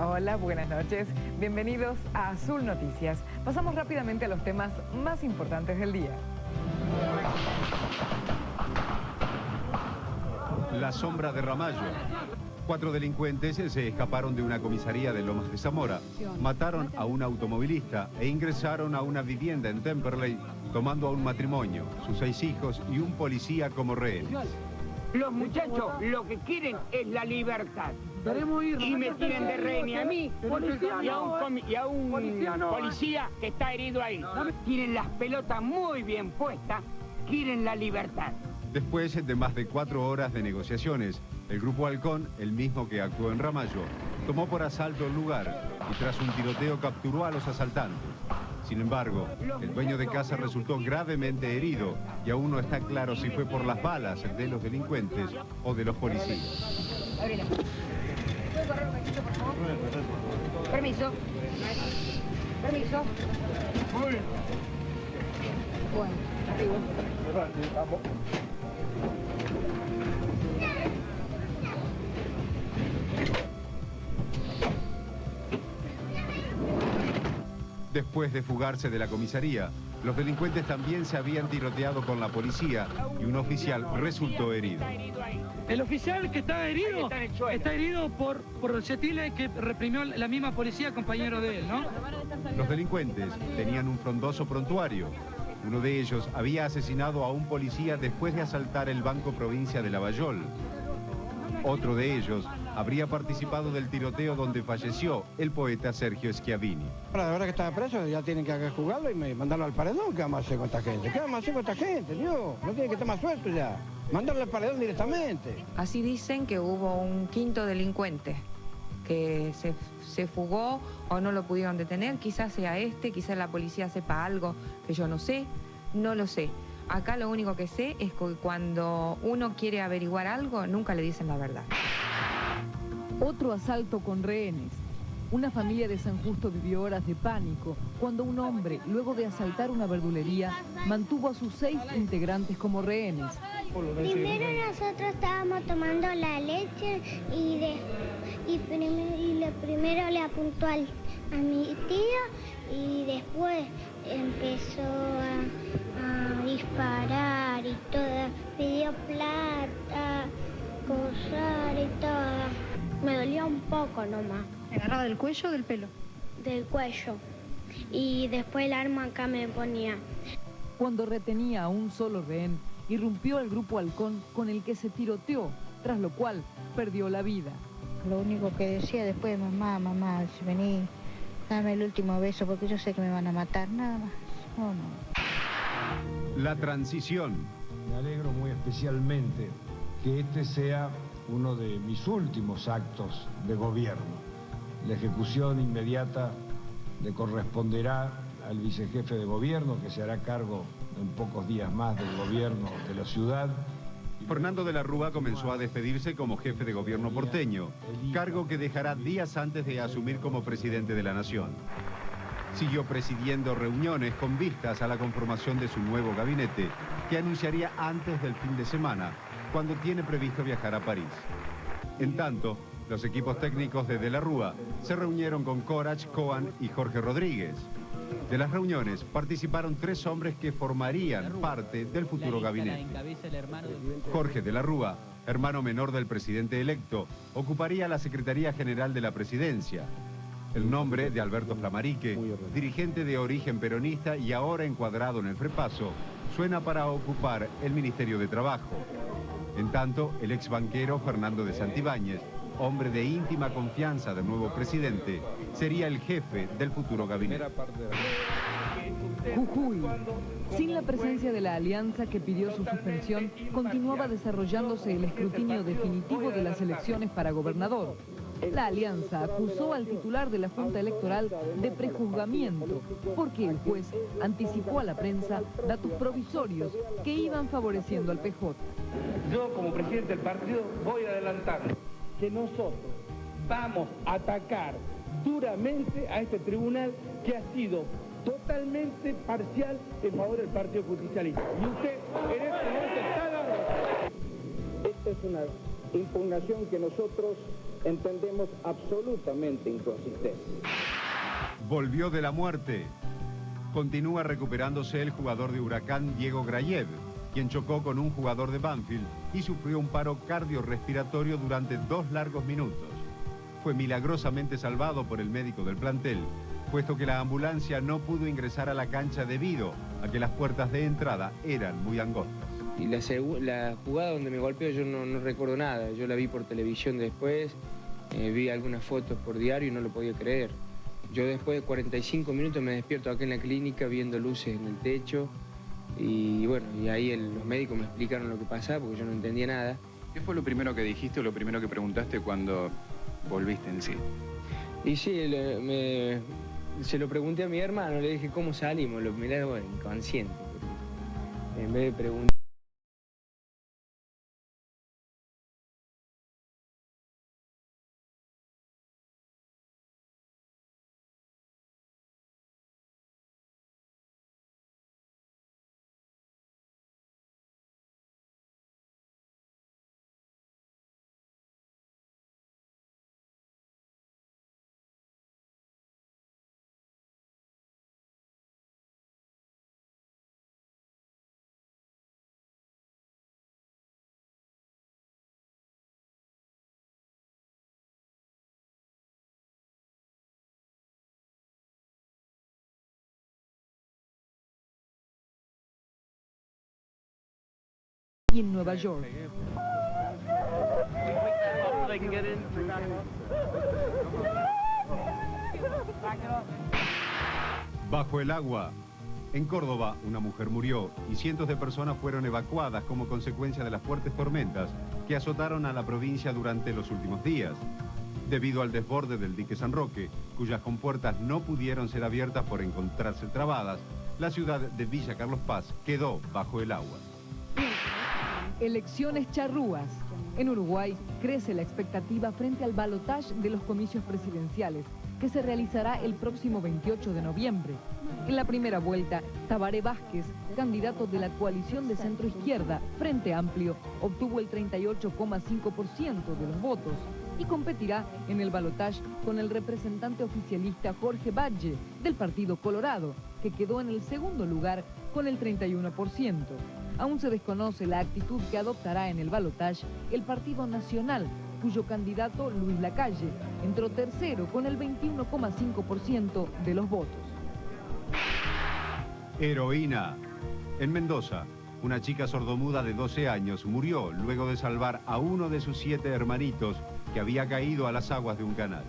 Hola, buenas noches. Bienvenidos a Azul Noticias. Pasamos rápidamente a los temas más importantes del día. La sombra de Ramallo. 4 delincuentes se escaparon de una comisaría de Lomas de Zamora, mataron a un automovilista e ingresaron a una vivienda en Temperley, tomando a un matrimonio, sus 6 hijos y un policía como rehenes. Los muchachos lo que quieren es la libertad. Y me tienen de rehén a mí y a un policía que está herido ahí. Tienen las pelotas muy bien puestas, quieren la libertad. Después de más de 4 horas de negociaciones, el grupo Halcón, el mismo que actuó en Ramallo, tomó por asalto el lugar y tras un tiroteo capturó a los asaltantes. Sin embargo, el dueño de casa resultó gravemente herido y aún no está claro si fue por las balas de los delincuentes o de los policías. Gabriela, ¿puedo correr un cachito, por favor? Permiso. Permiso. Bueno, arriba. Después de fugarse de la comisaría, los delincuentes también se habían tiroteado con la policía y un oficial resultó herido. El oficial que está herido por proyectiles que reprimió la misma policía, compañero de él, ¿no? Los delincuentes tenían un frondoso prontuario. Uno de ellos había asesinado a un policía después de asaltar el Banco Provincia de Lavallol. Otro de ellos habría participado del tiroteo donde falleció el poeta Sergio Schiavini. La verdad que estaba preso, ya tienen que jugarlo y mandarlo al paredón. ¿Qué vamos a hacer con esta gente? ¿Qué vamos a hacer con esta gente, Dios? No tiene que estar más suelto ya. Mandarlo al paredón directamente. Así dicen que hubo un quinto delincuente que se fugó o no lo pudieron detener. Quizás sea este, quizás la policía sepa algo que yo no sé, no lo sé. Acá lo único que sé es que cuando uno quiere averiguar algo, nunca le dicen la verdad. Otro asalto con rehenes. Una familia de San Justo vivió horas de pánico cuando un hombre, luego de asaltar una verdulería, mantuvo a sus 6 integrantes como rehenes. Primero nosotros estábamos tomando la leche y primero le apuntó a mi tío y después empezó a disparar y todo, pidió plata, cosar y todo. Me dolía un poco nomás. ¿Me agarraba del cuello o del pelo? Del cuello. Y después el arma acá me ponía. Cuando retenía a un solo rehén, irrumpió el grupo Halcón con el que se tiroteó, tras lo cual perdió la vida. Lo único que decía después, mamá, si vení, dame el último beso porque yo sé que me van a matar, nada más. No. La transición. Me alegro muy especialmente que este sea uno de mis últimos actos de gobierno. La ejecución inmediata le corresponderá al vicejefe de gobierno, que se hará cargo en pocos días más del gobierno de la ciudad. Fernando de la Rúa comenzó a despedirse como jefe de gobierno porteño, cargo que dejará días antes de asumir como presidente de la nación. Siguió presidiendo reuniones con vistas a la conformación de su nuevo gabinete, que anunciaría antes del fin de semana, cuando tiene previsto viajar a París. En tanto, los equipos técnicos de la Rúa se reunieron con Corach, Coan y Jorge Rodríguez. De las reuniones participaron 3 hombres que formarían parte del futuro gabinete. Jorge de la Rúa, hermano menor del presidente electo, ocuparía la Secretaría General de la Presidencia. El nombre de Alberto Flamarique, dirigente de origen peronista y ahora encuadrado en el Frepaso, suena para ocupar el Ministerio de Trabajo. En tanto, el ex banquero Fernando de Santibáñez, hombre de íntima confianza del nuevo presidente, sería el jefe del futuro gabinete. Jujuy. Sin la presencia de la alianza que pidió su suspensión, continuaba desarrollándose el escrutinio definitivo de las elecciones para gobernador. La alianza acusó al titular de la Junta Electoral de prejuzgamiento, porque el juez anticipó a la prensa datos provisorios que iban favoreciendo al PJ. Yo, como presidente del partido, voy a adelantar que nosotros vamos a atacar duramente a este tribunal que ha sido totalmente parcial en favor del Partido Justicialista. Y usted en este momento está dando. Esto es una impugnación que nosotros entendemos absolutamente inconsistente. Volvió de la muerte. Continúa recuperándose el jugador de Huracán Diego Grayev, quien chocó con un jugador de Banfield y sufrió un paro cardiorrespiratorio durante 2 largos minutos. Fue milagrosamente salvado por el médico del plantel, puesto que la ambulancia no pudo ingresar a la cancha debido a que las puertas de entrada eran muy angostas. Y la jugada donde me golpeó yo no recuerdo nada, yo la vi por televisión después, vi algunas fotos por diario y no lo podía creer. Yo después de 45 minutos me despierto acá en la clínica viendo luces en el techo y bueno, y ahí los médicos me explicaron lo que pasaba porque yo no entendía nada. ¿Qué fue lo primero que dijiste o lo primero que preguntaste cuando volviste en sí? Y sí, se lo pregunté a mi hermano, le dije cómo salimos, lo miré bueno, inconsciente, porque en vez de preguntar. Y en Nueva York. Bajo el agua. En Córdoba, una mujer murió y cientos de personas fueron evacuadas como consecuencia de las fuertes tormentas que azotaron a la provincia durante los últimos días. Debido al desborde del dique San Roque, cuyas compuertas no pudieron ser abiertas por encontrarse trabadas, la ciudad de Villa Carlos Paz quedó bajo el agua. Elecciones charrúas. En Uruguay crece la expectativa frente al balotaje de los comicios presidenciales, que se realizará el próximo 28 de noviembre. En la primera vuelta, Tabaré Vázquez, candidato de la coalición de centro-izquierda, Frente Amplio, obtuvo el 38,5% de los votos y competirá en el balotaje con el representante oficialista Jorge Valle, del Partido Colorado, que quedó en el segundo lugar con el 31%. Aún se desconoce la actitud que adoptará en el balotaje el Partido Nacional, cuyo candidato, Luis Lacalle, entró tercero con el 21,5% de los votos. Heroína. En Mendoza, una chica sordomuda de 12 años murió luego de salvar a uno de sus 7 hermanitos que había caído a las aguas de un canal.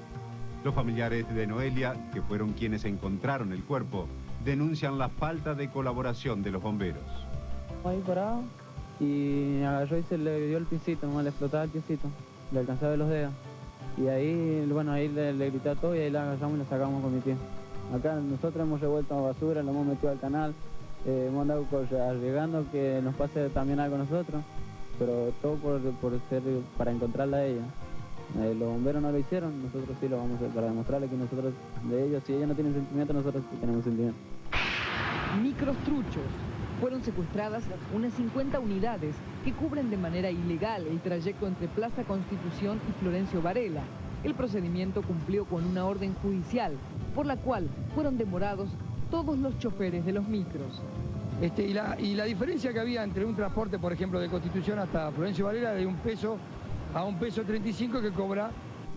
Los familiares de Noelia, que fueron quienes encontraron el cuerpo, denuncian la falta de colaboración de los bomberos. Ahí parado y me agarró y se le dio el piecito, nomás le explotaba el piecito, le alcanzaba los dedos. Y ahí, bueno, ahí le grité a todo y ahí la agarramos y la sacamos con mi tío. Acá nosotros hemos revuelto basura, lo hemos metido al canal, hemos andado arriesgando que nos pase también algo a nosotros, pero todo para encontrarla a ella. Los bomberos no lo hicieron, nosotros sí lo vamos a hacer para demostrarle que nosotros de ellos, si ellos no tienen sentimiento, nosotros sí tenemos sentimiento. Microstruchos. Fueron secuestradas unas 50 unidades que cubren de manera ilegal el trayecto entre Plaza Constitución y Florencio Varela. El procedimiento cumplió con una orden judicial, por la cual fueron demorados todos los choferes de los micros. Y la diferencia que había entre un transporte, por ejemplo, de Constitución hasta Florencio Varela, de 1 peso a 1 peso 35 que cobra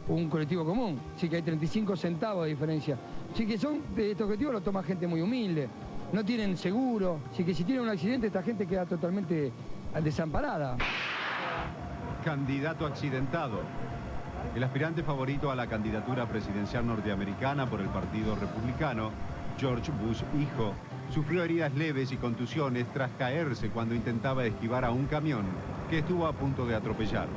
un colectivo común. Así que hay 35 centavos de diferencia. Así que este colectivo lo toma gente muy humilde. No tienen seguro, así que si tienen un accidente esta gente queda totalmente desamparada. Candidato accidentado. El aspirante favorito a la candidatura presidencial norteamericana por el Partido Republicano, George Bush hijo, sufrió heridas leves y contusiones tras caerse cuando intentaba esquivar a un camión que estuvo a punto de atropellarlo.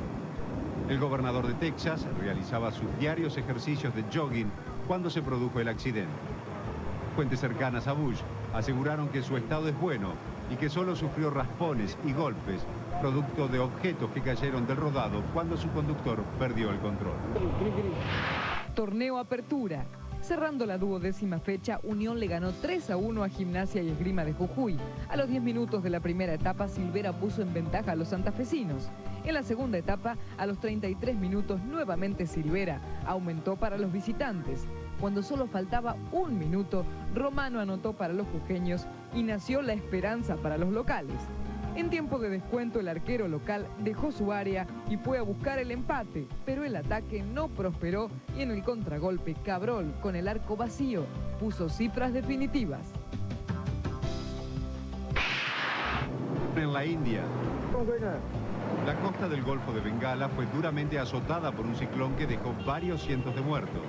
El gobernador de Texas realizaba sus diarios ejercicios de jogging cuando se produjo el accidente. Fuentes cercanas a Bush aseguraron que su estado es bueno y que solo sufrió raspones y golpes, producto de objetos que cayeron del rodado cuando su conductor perdió el control. Torneo Apertura. Cerrando la 12ª fecha, Unión le ganó 3-1 a Gimnasia y Esgrima de Jujuy. A los 10 minutos de la primera etapa, Silvera puso en ventaja a los santafesinos. En la segunda etapa, a los 33 minutos, nuevamente Silvera aumentó para los visitantes. Cuando solo faltaba 1 minuto, Romano anotó para los jujeños y nació la esperanza para los locales. En tiempo de descuento, el arquero local dejó su área y fue a buscar el empate, pero el ataque no prosperó y en el contragolpe, Cabrol, con el arco vacío, puso cifras definitivas. En la India, la costa del Golfo de Bengala fue duramente azotada por un ciclón que dejó varios cientos de muertos.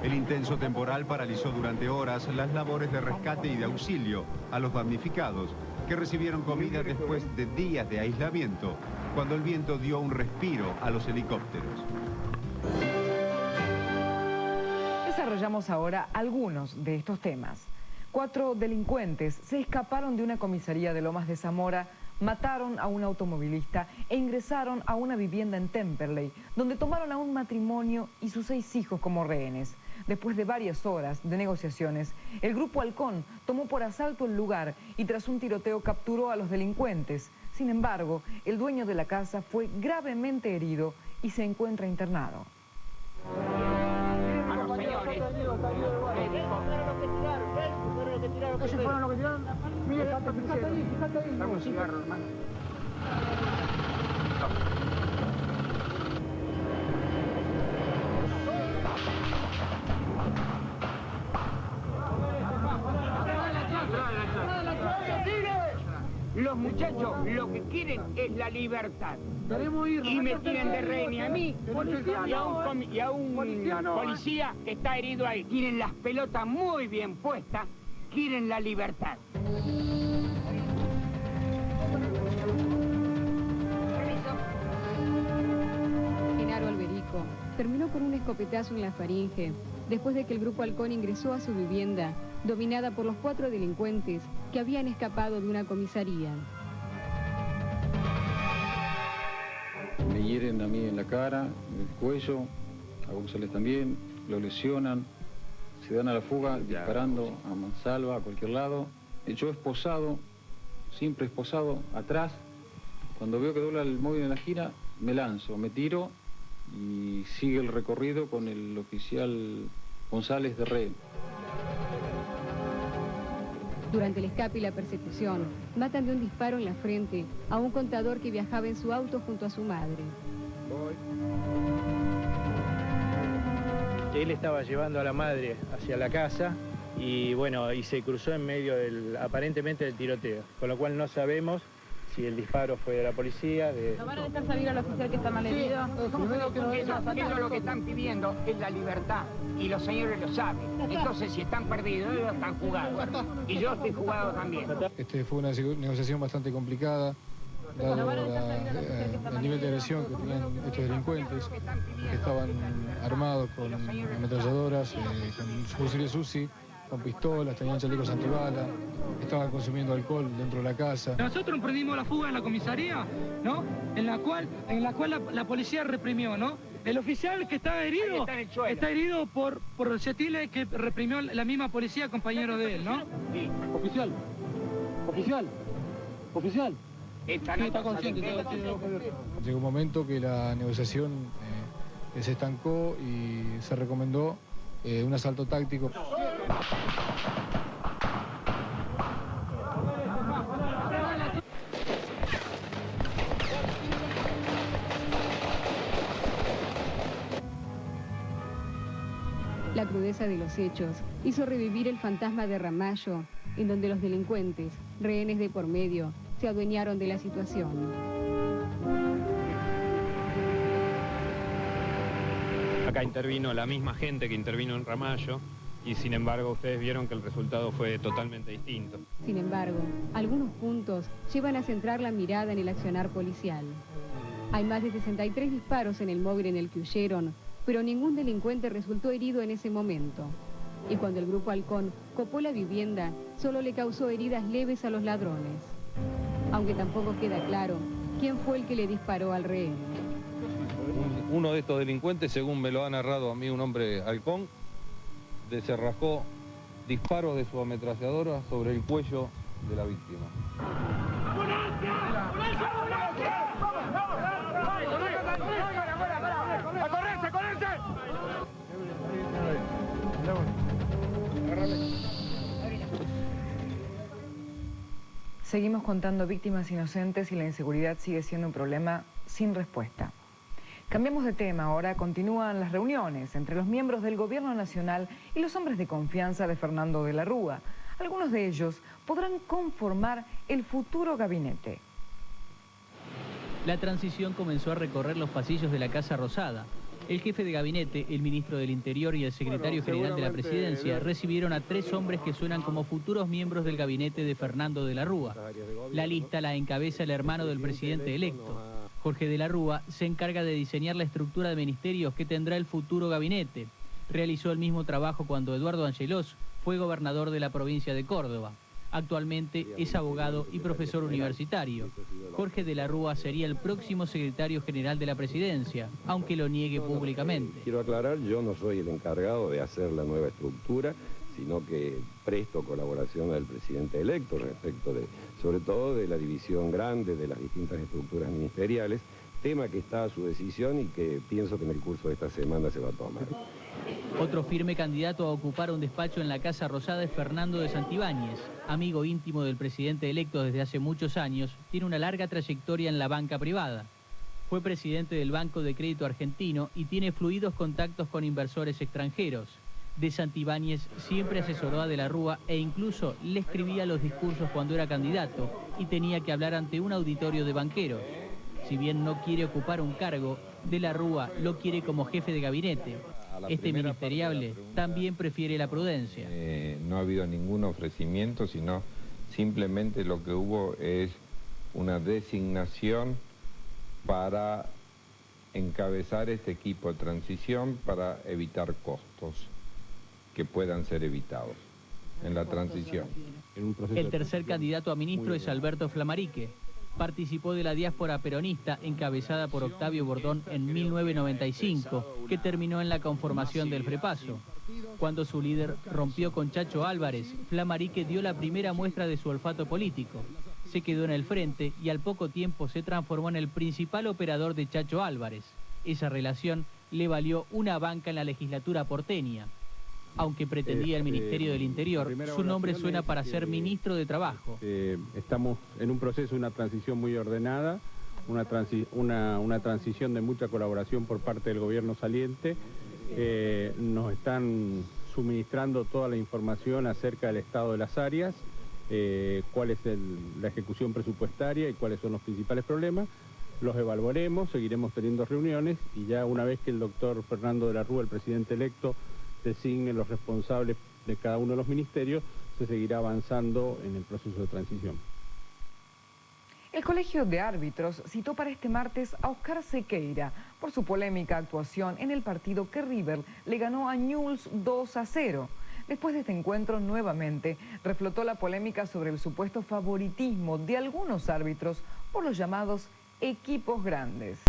El intenso temporal paralizó durante horas las labores de rescate y de auxilio a los damnificados, que recibieron comida después de días de aislamiento, cuando el viento dio un respiro a los helicópteros. Desarrollamos ahora algunos de estos temas. 4 delincuentes se escaparon de una comisaría de Lomas de Zamora, mataron a un automovilista e ingresaron a una vivienda en Temperley, donde tomaron a un matrimonio y sus 6 hijos como rehenes. Después de varias horas de negociaciones, el Grupo Halcón tomó por asalto el lugar y tras un tiroteo capturó a los delincuentes. Sin embargo, el dueño de la casa fue gravemente herido y se encuentra internado. ¿Esos fueron los que tiraron? Mire, fíjate ahí. Dame un cigarro, hermano. Los muchachos lo que quieren es la libertad. Y me tienen de rehén a mí y a un policía que está herido ahí. Tienen las pelotas muy bien puestas, quieren la libertad. Genaro Alberico terminó con un escopetazo en la faringe después de que el Grupo Halcón ingresó a su vivienda, dominada por los 4 delincuentes que habían escapado de una comisaría. Me hieren a mí en la cara, en el cuello, a González también, lo lesionan, se dan a la fuga disparando a mansalva, a cualquier lado. Yo esposado, siempre esposado, atrás, cuando veo que dobla el móvil en la esquina, me lanzo, me tiro y sigue el recorrido con el oficial González de rehén. Durante el escape y la persecución, matan de un disparo en la frente a un contador que viajaba en su auto junto a su madre. Él estaba llevando a la madre hacia la casa y bueno, y se cruzó en medio aparentemente del tiroteo, con lo cual no sabemos si el disparo fue de la policía, ¿No van a dejar salir al oficial que está mal herido? Ellos lo que están pidiendo es la libertad y los señores lo saben. Entonces, si están perdidos, ellos están jugados. Y yo estoy jugado también. Fue una negociación bastante complicada, dado el nivel de agresión que tenían estos delincuentes, que estaban armados con ametralladoras, con fusiles UCI, con pistolas, tenían chalecos antibala, estaban consumiendo alcohol dentro de la casa. Nosotros emprendimos la fuga en la comisaría, ¿no? En la cual la policía reprimió, ¿no? El oficial que está herido por proyectiles que reprimió la misma policía, compañero de él, ¿no? Sí. Oficial. Está consciente. Llegó un momento que la negociación se estancó y se recomendó un asalto táctico. La crudeza de los hechos hizo revivir el fantasma de Ramallo, en donde los delincuentes, rehenes de por medio, se adueñaron de la situación. Acá intervino la misma gente que intervino en Ramallo y sin embargo ustedes vieron que el resultado fue totalmente distinto. Sin embargo, algunos puntos llevan a centrar la mirada en el accionar policial. Hay más de 63 disparos en el móvil en el que huyeron, pero ningún delincuente resultó herido en ese momento. Y cuando el Grupo Halcón copó la vivienda, solo le causó heridas leves a los ladrones. Aunque tampoco queda claro quién fue el que le disparó al rehén. Uno de estos delincuentes, según me lo ha narrado a mí un hombre halcón, desenrascó disparos de su ametralladora sobre el cuello de la víctima. Seguimos contando víctimas inocentes y la inseguridad sigue siendo un problema sin respuesta. Cambiamos de tema, ahora continúan las reuniones entre los miembros del Gobierno Nacional y los hombres de confianza de Fernando de la Rúa. Algunos de ellos podrán conformar el futuro gabinete. La transición comenzó a recorrer los pasillos de la Casa Rosada. El jefe de gabinete, el ministro del Interior y el secretario general de la Presidencia recibieron a 3 hombres que suenan como futuros miembros del gabinete de Fernando de la Rúa. La lista la encabeza el hermano del presidente electo. Jorge de la Rúa se encarga de diseñar la estructura de ministerios que tendrá el futuro gabinete. Realizó el mismo trabajo cuando Eduardo Angelós fue gobernador de la provincia de Córdoba. Actualmente es abogado y profesor universitario. Jorge de la Rúa sería el próximo secretario general de la Presidencia, aunque lo niegue públicamente. Quiero aclarar, yo no soy el encargado de hacer la nueva estructura, sino que presto colaboración al presidente electo respecto de, sobre todo de la división grande de las distintas estructuras ministeriales, tema que está a su decisión y que pienso que en el curso de esta semana se va a tomar. Otro firme candidato a ocupar un despacho en la Casa Rosada es Fernando de Santibáñez. Amigo íntimo del presidente electo desde hace muchos años, tiene una larga trayectoria en la banca privada. Fue presidente del Banco de Crédito Argentino y tiene fluidos contactos con inversores extranjeros. De Santibáñez siempre asesoró a de la Rúa e incluso le escribía los discursos cuando era candidato y tenía que hablar ante un auditorio de banqueros. Si bien no quiere ocupar un cargo, de la Rúa lo quiere como jefe de gabinete. Este ministeriable también prefiere la prudencia. No ha habido ningún ofrecimiento, sino simplemente lo que hubo es una designación para encabezar este equipo de transición para evitar costos que puedan ser evitados en la transición. El tercer candidato a ministro es Alberto Flammarique. Participó de la diáspora peronista encabezada por Octavio Bordón en 1995, que terminó en la conformación del Frepaso. Cuando su líder rompió con Chacho Álvarez, Flammarique dio la primera muestra de su olfato político. Se quedó en el frente y al poco tiempo se transformó en el principal operador de Chacho Álvarez. Esa relación le valió una banca en la legislatura porteña. Aunque pretendía el Ministerio del Interior, su nombre suena para ser ministro de Trabajo. Estamos en un proceso, una transición muy ordenada, una transición de mucha colaboración por parte del gobierno saliente. Nos están suministrando toda la información acerca del estado de las áreas, cuál es la ejecución presupuestaria y cuáles son los principales problemas. Los evaluaremos, seguiremos teniendo reuniones y ya una vez que el doctor Fernando de la Rúa, el presidente electo, designe los responsables de cada uno de los ministerios, se seguirá avanzando en el proceso de transición. El Colegio de Árbitros citó para este martes a Oscar Sequeira por su polémica actuación en el partido que River le ganó a Newell's 2-0. Después de este encuentro, nuevamente reflotó la polémica sobre el supuesto favoritismo de algunos árbitros por los llamados equipos grandes.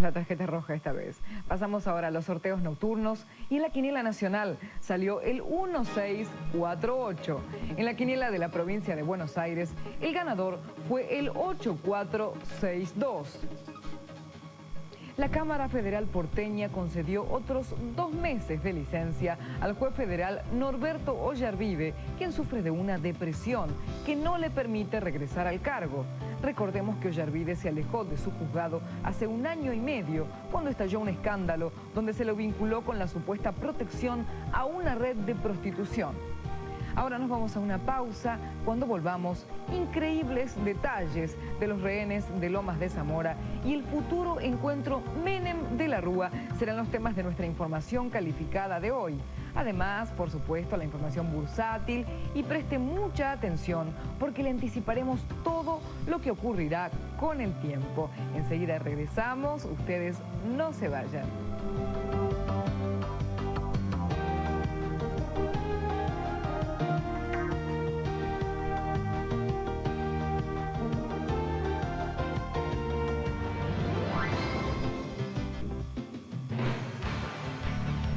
la tarjeta roja esta vez. Pasamos ahora a los sorteos nocturnos y en la quiniela nacional salió el 1648. En la quiniela de la provincia de Buenos Aires, el ganador fue el 8462. La Cámara Federal porteña concedió otros 2 meses de licencia al juez federal Norberto Ollarvive, quien sufre de una depresión que no le permite regresar al cargo. Recordemos que Ollarvive se alejó de su juzgado hace 1 año y medio, cuando estalló un escándalo donde se lo vinculó con la supuesta protección a una red de prostitución. Ahora nos vamos a una pausa. Cuando volvamos, increíbles detalles de los rehenes de Lomas de Zamora y el futuro encuentro Menem de la Rúa serán los temas de nuestra información calificada de hoy. Además, por supuesto, la información bursátil, y preste mucha atención porque le anticiparemos todo lo que ocurrirá con el tiempo. Enseguida regresamos, ustedes no se vayan.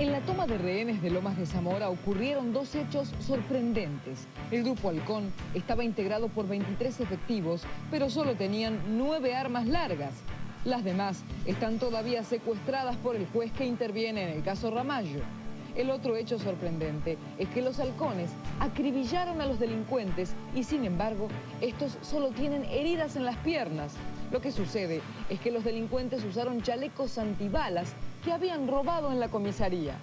En la toma de rehenes de Lomas de Zamora ocurrieron 2 hechos sorprendentes. El Grupo Halcón estaba integrado por 23 efectivos, pero solo tenían 9 armas largas. Las demás están todavía secuestradas por el juez que interviene en el caso Ramallo. El otro hecho sorprendente es que los halcones acribillaron a los delincuentes y, sin embargo, estos solo tienen heridas en las piernas. Lo que sucede es que los delincuentes usaron chalecos antibalas que habían robado en la comisaría.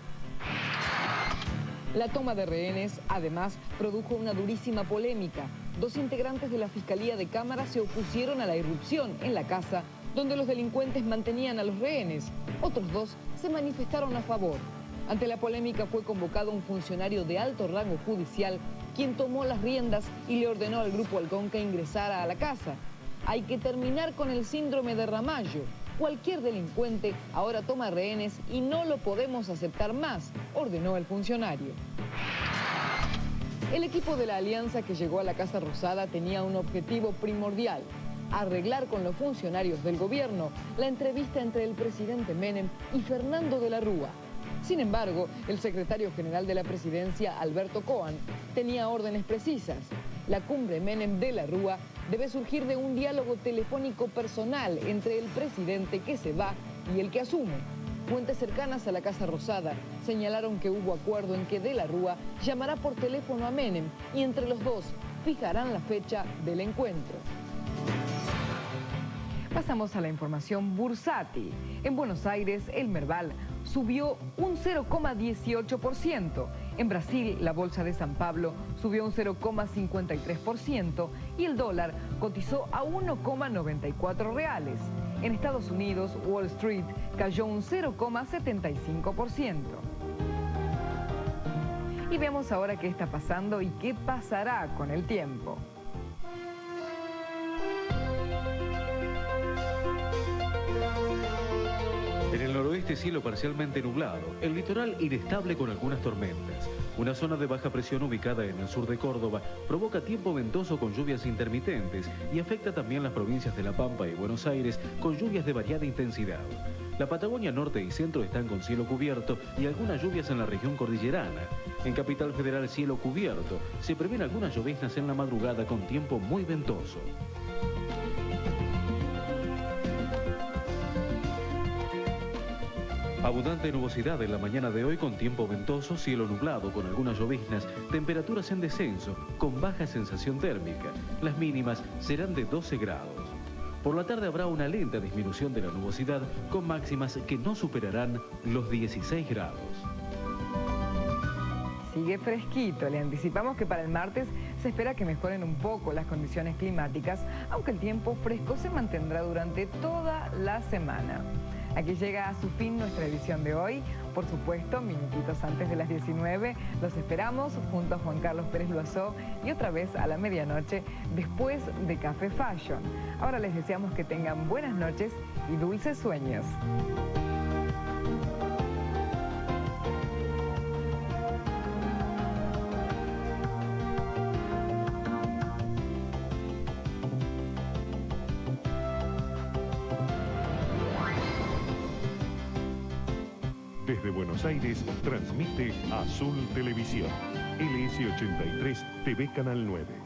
La toma de rehenes, además, produjo una durísima polémica. 2 integrantes de la Fiscalía de Cámara se opusieron a la irrupción en la casa donde los delincuentes mantenían a los rehenes. Otros 2 se manifestaron a favor. Ante la polémica fue convocado un funcionario de alto rango judicial, quien tomó las riendas y le ordenó al Grupo Halcón que ingresara a la casa. Hay que terminar con el síndrome de Ramallo. Cualquier delincuente ahora toma rehenes y no lo podemos aceptar más, ordenó el funcionario. El equipo de la alianza que llegó a la Casa Rosada tenía un objetivo primordial: arreglar con los funcionarios del gobierno la entrevista entre el presidente Menem y Fernando de la Rúa. Sin embargo, el secretario general de la presidencia, Alberto Cohen, tenía órdenes precisas. La cumbre Menem de la Rúa debe surgir de un diálogo telefónico personal entre el presidente que se va y el que asume. Fuentes cercanas a la Casa Rosada señalaron que hubo acuerdo en que de la Rúa llamará por teléfono a Menem y entre los dos fijarán la fecha del encuentro. Pasamos a la información bursátil. En Buenos Aires, el Merval subió un 0,18%. En Brasil, la Bolsa de San Pablo subió un 0,53% y el dólar cotizó a 1,94 reales. En Estados Unidos, Wall Street cayó un 0,75%. Y veamos ahora qué está pasando y qué pasará con el tiempo. En el noroeste, cielo parcialmente nublado, el litoral inestable con algunas tormentas. Una zona de baja presión ubicada en el sur de Córdoba provoca tiempo ventoso con lluvias intermitentes y afecta también las provincias de La Pampa y Buenos Aires con lluvias de variada intensidad. La Patagonia norte y centro están con cielo cubierto y algunas lluvias en la región cordillerana. En Capital Federal, cielo cubierto. Se prevén algunas lloviznas en la madrugada con tiempo muy ventoso. Abundante nubosidad en la mañana de hoy con tiempo ventoso, cielo nublado con algunas lloviznas, temperaturas en descenso, con baja sensación térmica. Las mínimas serán de 12 grados. Por la tarde habrá una lenta disminución de la nubosidad con máximas que no superarán los 16 grados. Sigue fresquito. Le anticipamos que para el martes se espera que mejoren un poco las condiciones climáticas, aunque el tiempo fresco se mantendrá durante toda la semana. Aquí llega a su fin nuestra edición de hoy. Por supuesto, minutitos antes de las 19, los esperamos junto a Juan Carlos Pérez Loazó y otra vez a la medianoche después de Café Fashion. Ahora les deseamos que tengan buenas noches y dulces sueños. Desde Buenos Aires, transmite Azul Televisión. LS83 TV Canal 9.